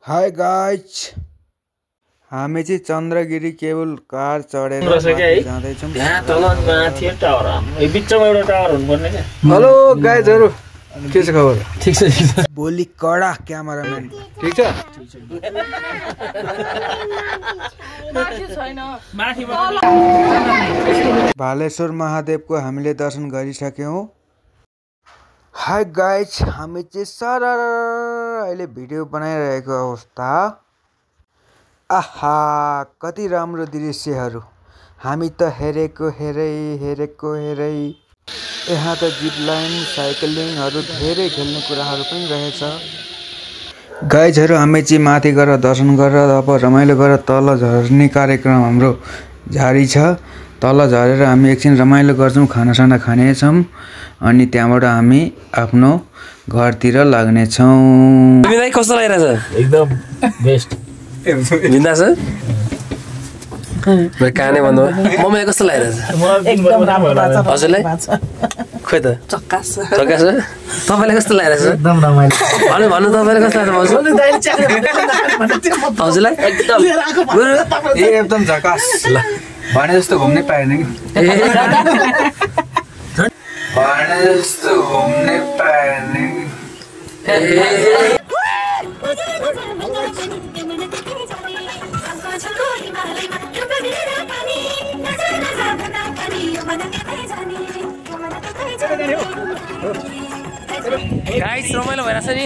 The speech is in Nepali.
हाय गाइज, हामी चाहिँ चन्द्रगिरी केबल कार चढेर जाँदैछौँ। हेलो गाइजहरु, के छ खबर? ठीक छ। भोलि कडा क्यामेराम्यान। ठीक छ। भालेश्वर महादेवको हामीले दर्शन गरिसक्यौँ। हाय गाइज, हामी चाहिँ सरर अहिले भिडियो बनाइरहेको अवस्था। आहा, कति राम्रो दृश्यहरू। हामी त हेरेको हेरै। यहाँ त जिप लाइन, साइक्लिङहरू धेरै खेल्ने कुराहरू पनि रहेछ। गाइजहरू, हामी चाहिँ माथि गएर दर्शन गरेर अब रमाइलो गरेर तल झर्ने कार्यक्रम हाम्रो जारी छ। तल झरेर हामी एकछिन रमाइलो गर्छौँ, खानासाना खानेछौँ अनि त्यहाँबाट हामी आफ्नो घरतिर लाग्नेछौँ। बिन्दा कस्तो लागिरहेछ? एकदम बेस्ट। बिन्दा छ? काने भन्नु मम्मीलाई कस्तो लागिरहेछ? एकदम राम्रो लाग्छ। हजुरलाई? खोइ त चक्कास छ। तपाईलाई कस्तो लागिरहेछ? एकदम रमाइलो। भन्नु तपाईलाई कस्तो लाग्छ? हजुरलाई? एकदम झकास। भने जस्तो घुम्नै पाएन कि। भने जस्तो घुम्नै पाएन कि। गाइस रमाइलो भइरहेछ नि।